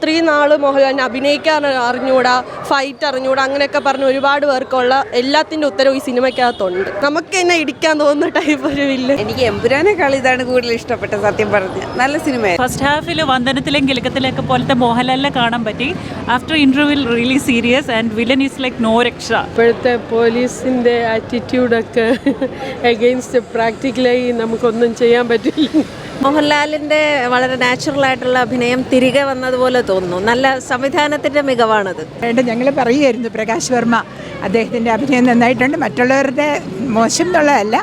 ഇത്രയും നാൾ മോഹൻലാലിനെ അഭിനയിക്കാൻ അറിഞ്ഞൂടാ, ഫൈറ്റ് അറിഞ്ഞൂടാ, അങ്ങനെയൊക്കെ പറഞ്ഞ് ഒരുപാട് പേർക്കുള്ള എല്ലാത്തിൻ്റെ ഉത്തരവ് ഈ സിനിമയ്ക്കകത്തുണ്ട്. നമുക്ക് തന്നെ ഇടിക്കാൻ തോന്നുന്ന ടൈപ്പ് ഒരു വില്ല. എനിക്ക് എമ്പുരാനേക്കാൾ ഇതാണ് കൂടുതൽ ഇഷ്ടപ്പെട്ട, സത്യം പറഞ്ഞ് നല്ല സിനിമയായിരുന്നു. ഫസ്റ്റ് ഹാഫിൽ വന്ദനത്തിലെയും കിലുക്കത്തിലേക്ക് പോലത്തെ മോഹൻലാലിനെ കാണാൻ പറ്റി. ആഫ്റ്റർ ഇൻ്റർവ്യൂവിൽ really serious and villain is like no രക്ഷ. ഇപ്പോഴത്തെ പോലീസിൻ്റെ ആറ്റിറ്റ്യൂഡൊക്കെ എഗെയിൻസ്റ്റ് പ്രാക്ടിക്കലായി നമുക്കൊന്നും ചെയ്യാൻ പറ്റില്ല. മോഹൻലാലിൻ്റെ വളരെ നാച്ചുറലായിട്ടുള്ള അഭിനയം തിരികെ വന്നതുപോലെ തോന്നുന്നു. നല്ല സംവിധാനത്തിൻ്റെ മികവാണത്. ഞങ്ങൾ പറയുമായിരുന്നു പ്രകാശ് വർമ്മ അദ്ദേഹത്തിൻ്റെ അഭിനയം നന്നായിട്ടുണ്ട്, മറ്റുള്ളവരുടെ മോശം എന്നുള്ളതല്ല.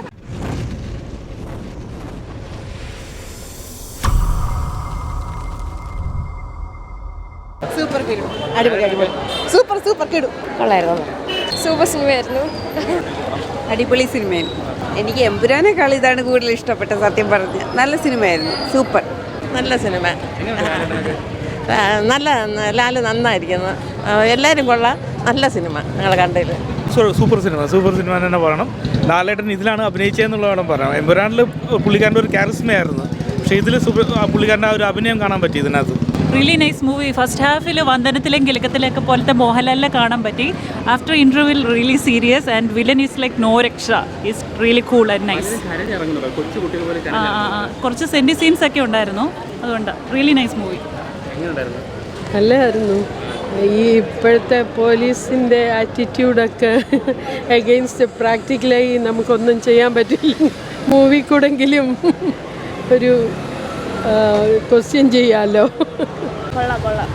സൂപ്പർ ഫിലിം, അടിപൊളി അടിപൊളി, സൂപ്പർ സൂപ്പർ കിടും, കൊള്ളായിരുന്നു. സൂപ്പർ സിനിമയായിരുന്നു, അടിപൊളി സിനിമയായിരുന്നു. എനിക്ക് എമ്പുരാനേക്കാൾ ഇതാണ് കൂടുതൽ ഇഷ്ടപ്പെട്ട, സത്യം പറഞ്ഞ് നല്ല സിനിമയായിരുന്നു. സൂപ്പർ നല്ല സിനിമ, നല്ല ലാല് നന്നായിരിക്കുന്നു, എല്ലാവരും കൊള്ളാം, നല്ല സിനിമ ഞങ്ങൾ കണ്ടതിൽ. സൂപ്പർ സിനിമ തന്നെ പറയണം. ലാലേട്ടൻ ഇതിലാണ് അഭിനയിച്ചതെന്നുള്ളതാണ് പറയാം. എമ്പുരാനിൽ പുള്ളിക്കാരൻ്റെ ഒരു കാരിസ്മയായിരുന്നു, പക്ഷേ ഇതിൽ പുള്ളിക്കാരൻ്റെ ആ ഒരു അഭിനയം കാണാൻ പറ്റി ഇതിനകത്ത്. Really nice movie. ഫസ്റ്റ് ഹാഫിൽ വന്ദനത്തിലെയും കിലുക്കത്തിലേക്ക് പോലത്തെ മോഹൻലാലിനെ കാണാൻ പറ്റി. ആഫ്റ്റർ ഇൻ്റർവ്യൂവിൽ really serious and villain is like no രക്ഷ. Is really cool and nice. കുറച്ച് സെൻറ്റി സീൻസ് ഒക്കെ ഉണ്ടായിരുന്നു, അതുകൊണ്ട് റിയലി നൈസ് മൂവി. നല്ലതായിരുന്നു. ഈ ഇപ്പോഴത്തെ പോലീസിൻ്റെ ആറ്റിറ്റ്യൂഡൊക്കെ എഗെയിൻസ്റ്റ് പ്രാക്ടിക്കലായി നമുക്കൊന്നും ചെയ്യാൻ പറ്റില്ല. മൂവി കൂടെങ്കിലും ഒരു ക്വസ്റ്റ്യൻ ചെയ്യാമല്ലോ. കൊള്ളാം കൊള്ളാം,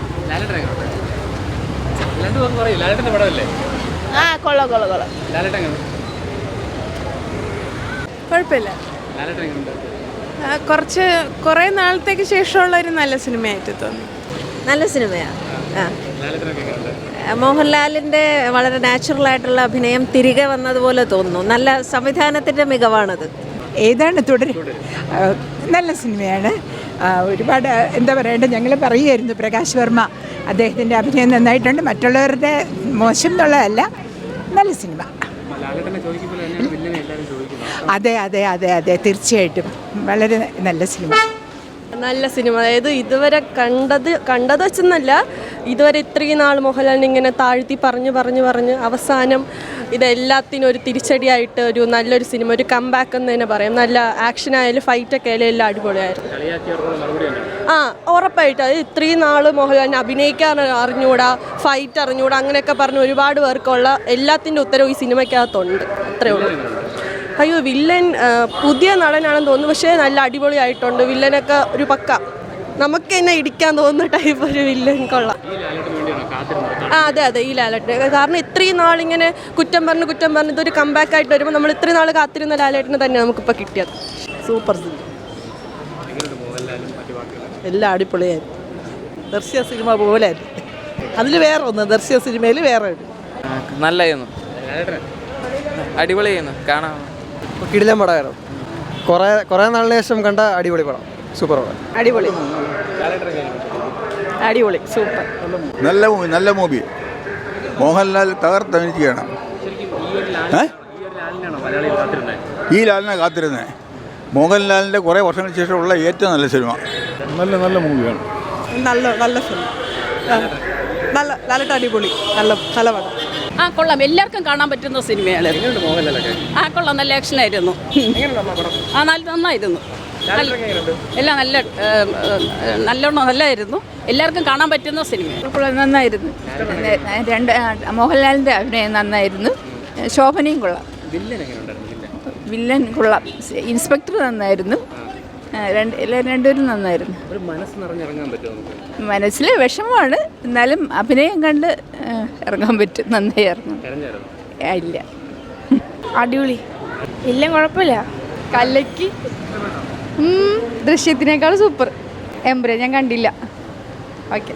കുഴപ്പമില്ല. കുറേ നാളത്തേക്ക് ശേഷമുള്ള ഒരു നല്ല സിനിമയായിട്ട് തോന്നി. നല്ല സിനിമയാണ്. മോഹൻലാലിൻ്റെ വളരെ നാച്ചുറലായിട്ടുള്ള അഭിനയം തിരികെ വന്നതുപോലെ തോന്നുന്നു. നല്ല സംവിധാനത്തിൻ്റെ മികവാണത്. ഏതാണ് തുടരും? നല്ല സിനിമയാണ്. ഒരുപാട് എന്താ പറയേണ്ടത്, ഞങ്ങൾ പറയുമായിരുന്നു പ്രകാശ് വർമ്മ അദ്ദേഹത്തിൻ്റെ അഭിനയം നന്നായിട്ടുണ്ട്, മറ്റുള്ളവരുടെ മോശം എന്നുള്ളതല്ല. നല്ല സിനിമ. അതെ അതെ അതെ അതെ തീർച്ചയായിട്ടും വളരെ നല്ല സിനിമ. നല്ല സിനിമ, അതായത് ഇതുവരെ കണ്ടത് വെച്ചെന്നല്ല, ഇതുവരെ ഇത്രയും നാൾ മോഹൻലാലിനെ ഇങ്ങനെ താഴ്ത്തി പറഞ്ഞ് അവസാനം ഇതെല്ലാത്തിനും ഒരു തിരിച്ചടിയായിട്ട് ഒരു നല്ലൊരു സിനിമ, ഒരു കംബാക്ക് എന്ന് തന്നെ പറയാം. നല്ല ആക്ഷൻ ആയാലും ഫൈറ്റൊക്കെ ആയാലും എല്ലാം അടിപൊളിയായിരുന്നു. ഉറപ്പായിട്ട് അത് ഇത്രയും നാൾ മോഹൻലാലിനെ അഭിനയിക്കാൻ അറിഞ്ഞൂടാ, ഫൈറ്റ് അറിഞ്ഞൂടാ, അങ്ങനെയൊക്കെ പറഞ്ഞ് ഒരുപാട് പേർക്കുള്ള എല്ലാത്തിൻ്റെ ഉത്തരവ് ഈ സിനിമയ്ക്കകത്തുണ്ട്. അത്രയേ ഉള്ളൂ. അയ്യോ, വില്ലൻ പുതിയ നടനാണെന്ന് തോന്നുന്നു, പക്ഷേ നല്ല അടിപൊളിയായിട്ടുണ്ട്. വില്ലനൊക്കെ ഒരു പക്ക നമുക്ക് തന്നെ ഇടിക്കാൻ തോന്നുന്ന ടൈപ്പ് ഒരു വില്ലൻ, കൊള്ളാം. അതെ അതെ, ഈ ലാലേട്ടൻ. കാരണം ഇത്രയും നാളിങ്ങനെ കുറ്റം പറഞ്ഞ് ഇതൊരു കംബാക്ക് ആയിട്ട് വരുമ്പോൾ നമ്മൾ ഇത്രയും നാൾ കാത്തിരുന്ന ലാലേട്ടനെ തന്നെ നമുക്കിപ്പോൾ കിട്ടിയത്. സൂപ്പർ സിനിമ, എല്ലാം അടിപൊളിയായിരുന്നു. ദർശ്യ സിനിമ പോലായിരുന്നു. അതിൽ വേറെ ഒന്ന്, ദർശ്യ സിനിമയിൽ വേറെ നല്ലായിരുന്നു, അടിപൊളിയായിരുന്നു, കാണാം. കിടിലൻ പടമായിരുന്നു. കുറേ നാളിന് ശേഷം കണ്ട അടിപൊളി പടം, സൂപ്പർ പടം. അടിപൊളി അടിപൊളി, സൂപ്പർ. നല്ല മൂവി. മോഹൻലാൽ തകർത്തഭിനയിക്കുകയാണ്. ഈ ലാലിനെ കാത്തിരുന്നത് മോഹൻലാലിൻ്റെ കുറേ വർഷങ്ങൾക്ക് ശേഷമുള്ള ഏറ്റവും നല്ല സിനിമ. നല്ല മൂവിയാണ്. നല്ല സിനിമ, നല്ല അടിപൊളി, നല്ല പടം. കൊള്ളാം, എല്ലാവർക്കും കാണാൻ പറ്റുന്ന സിനിമയാണ്. കൊള്ളാം, നല്ല ആക്ഷനായിരുന്നു. നന്നായിരുന്നു, എല്ലാം നല്ലായിരുന്നു. എല്ലാവർക്കും കാണാൻ പറ്റുന്ന സിനിമ. നന്നായിരുന്നു. മോഹൻലാലിൻ്റെ അഭിനയം നന്നായിരുന്നു. ശോഭനയും കൊള്ളാം. വില്ലൻ കൊള്ളാം. ഇൻസ്പെക്ടർ നന്നായിരുന്നു. രണ്ടുപേരും നന്നായിരുന്നു. മനസ്സിൽ വിഷമമാണ്, എന്നാലും അഭിനയം കണ്ട് ഇറങ്ങാൻ പറ്റും. നന്നായി ഇറങ്ങും. ഇല്ല, അടിപൊളി. വില്ലൻ കുഴപ്പമില്ല, കലയ്ക്ക്. ദൃശ്യത്തിനേക്കാൾ സൂപ്പർ. എമ്പുരാൻ ഞാൻ കണ്ടില്ല. ഓക്കെ.